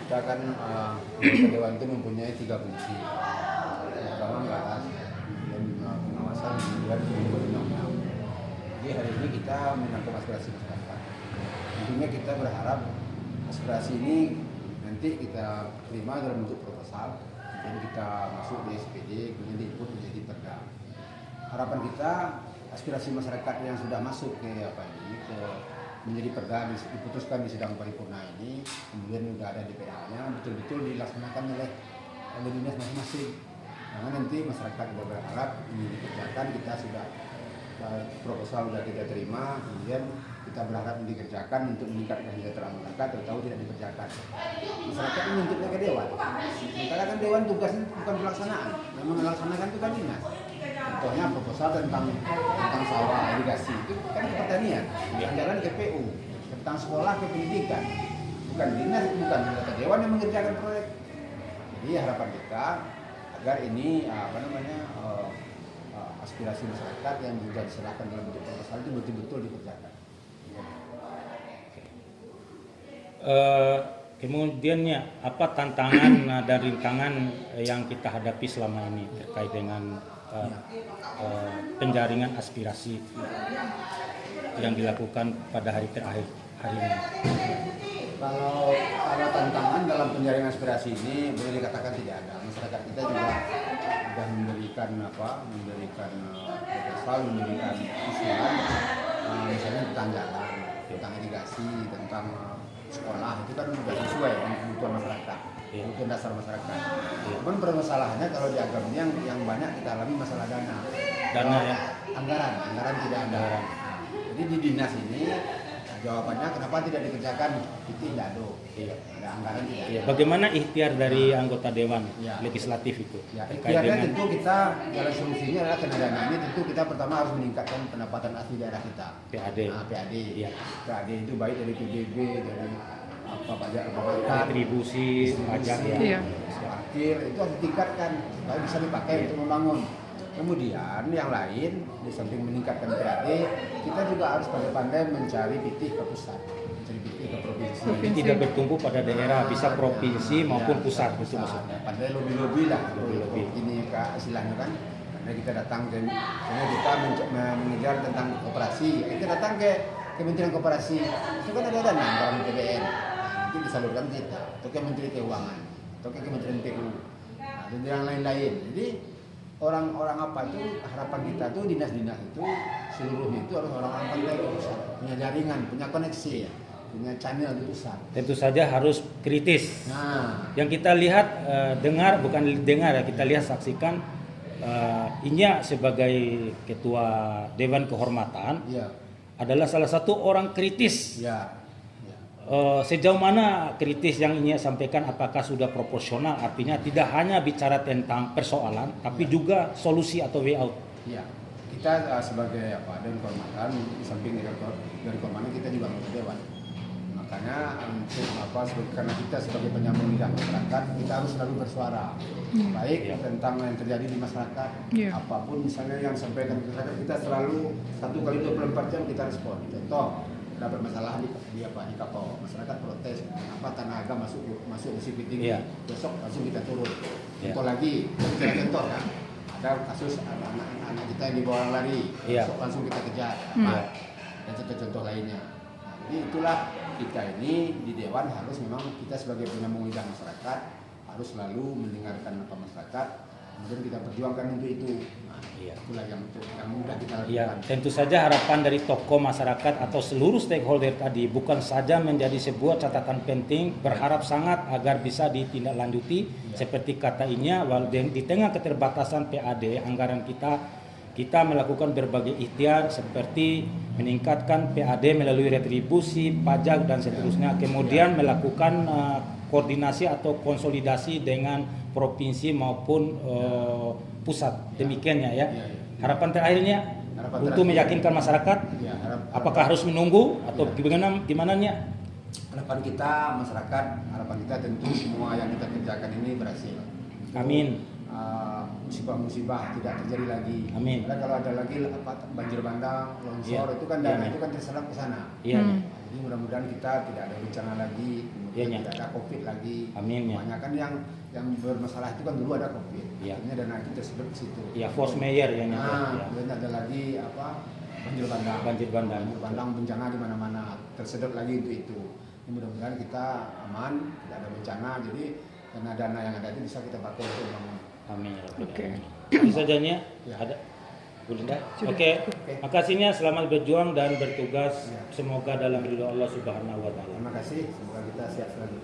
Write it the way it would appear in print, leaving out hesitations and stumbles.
kita kan anggota dewan itu mempunyai 3 fungsi. Pertama menggarap, kemudian pengawasan, kemudian membuat undang-undang. Jadi hari ini kita menangkap aspirasi masyarakat. Tentunya kita berharap aspirasi ini nanti kita terima dalam bentuk proposal, kemudian kita masuk di SPD, kemudian diikut menjadi perda. Harapan kita aspirasi masyarakat yang sudah masuk ke menjadi perda diputuskan di sidang paripurna ini, kemudian sudah ada DPR-nya, betul-betul dilaksanakan oleh dinas masing-masing. Karena nanti masyarakat juga berharap ini dikerjakan, kita sudah proposal sudah kita terima, kemudian kita berharap dikerjakan untuk meningkatkan kesejahteraan masyarakat, tertahu tidak dikerjakan. Masyarakat ini menuntutnya ke dewan. Sementara kan dewan tugasnya bukan pelaksanaan, yang melaksanakan itu kan dinas. Contohnya proposal tentang sawah irigasi itu kan ke pertanian, jalan ke PU, tentang sekolah ke pendidikan, bukan dinas, bukan anggota dewan yang mengerjakan proyek. Jadi harapan kita agar ini aspirasi masyarakat yang sudah diserahkan dalam bentuk proposal itu betul-betul dikerjakan. Kemudiannya apa tantangan dan rintangan yang kita hadapi selama ini terkait dengan penjaringan aspirasi yang dilakukan pada hari terakhir hari ini? Kalau tantangan dalam penjaringan aspirasi ini boleh dikatakan tidak ada. Masyarakat kita juga sudah memberikan proposal, memberikan usulan, misalnya tentang jalan, tentang irigasi, tentang sekolah, itu kan sudah sesuai dengan kebutuhan masyarakat, kebutuhan dasar masyarakat. Namun permasalahannya kalau di agama ini yang banyak kita alami masalah dana ya? Anggaran tidak ada. Jadi di dinas ini jawabannya kenapa tidak dikerjakan, itu tidak ada anggaran tidak. Ya, bagaimana ikhtiar dari anggota dewan legislatif itu? Ya, ikhtiarnya tentu kita jalan solusinya adalah karena dana ini tentu kita pertama harus meningkatkan pendapatan asli daerah kita. PAD. PAD itu baik dari PBB, dari pajak retribusi, pajak parkir itu harus ditingkatkan supaya bisa dipakai untuk membangun. Kemudian yang lain, di samping meningkatkan PAD, kita juga harus pandai-pandai mencari pitih ke pusat, mencari pitih ke provinsi. Jadi tidak bertumbuh pada daerah, bisa provinsi maupun pusat, itu maksudnya. Pandai lobby-lobby lah, lobby ini istilahnya kan. Karena kita datang ke, kita mengejar tentang koperasi, kita datang ke Kementerian Koperasi, itu kan ada dana anggaran PBN, nanti disalurkan kita, atau ke Menteri Keuangan, atau ke Kementerian PU, dan yang lain-lain. Jadi orang-orang apa itu harapan kita tuh dinas-dinas itu seluruhnya itu harus orang-orang pandai punya jaringan, punya koneksi ya, punya channel di pusat. Tentu saja harus kritis. Nah, yang kita lihat kita lihat saksikan Inya sebagai ketua Dewan Kehormatan adalah salah satu orang kritis. Sejauh mana kritis yang Inya sampaikan, apakah sudah proporsional, artinya tidak hanya bicara tentang persoalan tapi juga solusi atau way out. Ya, kita sebagai Dewan Kehormatan, di samping dari kehormatan kita juga anggota dewan. Makanya karena kita sebagai penyambung lidah masyarakat, kita harus selalu bersuara baik tentang yang terjadi di masyarakat, apapun misalnya yang sampaikan masyarakat, kita selalu 1x24 jam kita respon. Contoh, ada permasalahan di Kapau, masyarakat protes, Tanah Abang masuk di sipit tinggi, besok langsung kita turun. Contoh lagi, contoh kan, ada kasus anak kita yang dibawa lari, besok langsung kita kejar, dan contoh-contoh lainnya. Nah, jadi itulah kita ini di Dewan harus memang kita sebagai penyambung lidah masyarakat harus selalu mendengarkan apa masyarakat, kemudian kita perjuangkan untuk itu. Itulah yang mudah kita lakukan. Tentu saja harapan dari tokoh masyarakat atau seluruh stakeholder tadi bukan saja menjadi sebuah catatan penting, berharap sangat agar bisa ditindaklanjuti seperti kata Inya, di tengah keterbatasan PAD anggaran kita melakukan berbagai ikhtiar seperti meningkatkan PAD melalui retribusi, pajak dan seterusnya, kemudian melakukan koordinasi atau konsolidasi dengan provinsi maupun pusat, demikiannya ya. Harapan terakhirnya untuk meyakinkan masyarakat, apakah harus menunggu atau gimana nya? Harapan kita masyarakat, harapan kita tentu semua yang kita kerjakan ini berhasil. Amin. musibah-musibah tidak terjadi lagi. Amin. Karena kalau ada lagi banjir bandang, longsor, Iya. itu kan dana Iya. itu kan terserap ke sana. Iya. Jadi mudah-mudahan kita tidak ada bencana lagi, kemudian Iya. tidak ada COVID lagi. Amin, ya. Kebanyakan yang bermasalah itu kan dulu ada COVID. Iya. Akhirnya dana kita sedot ke situ. Ya, force mayor ya. Kemudian ada lagi banjir bandang. Banjir bandang. Banjir bandang bencana di mana-mana tersedot lagi untuk itu. Ini mudah-mudahan kita aman, tidak ada bencana. Jadi dana-dana yang ada itu bisa kita pakai untuk bangun. Amin ya Rabbal Oke. Alamin. Itu saja Nia. Ya. Ada Bu Linda? Sudah. Oke. Makasihnya, selamat berjuang dan bertugas. Ya. Semoga dalam ridho Allah Subhanahu wa taala. Terima kasih, semoga kita sehat selalu.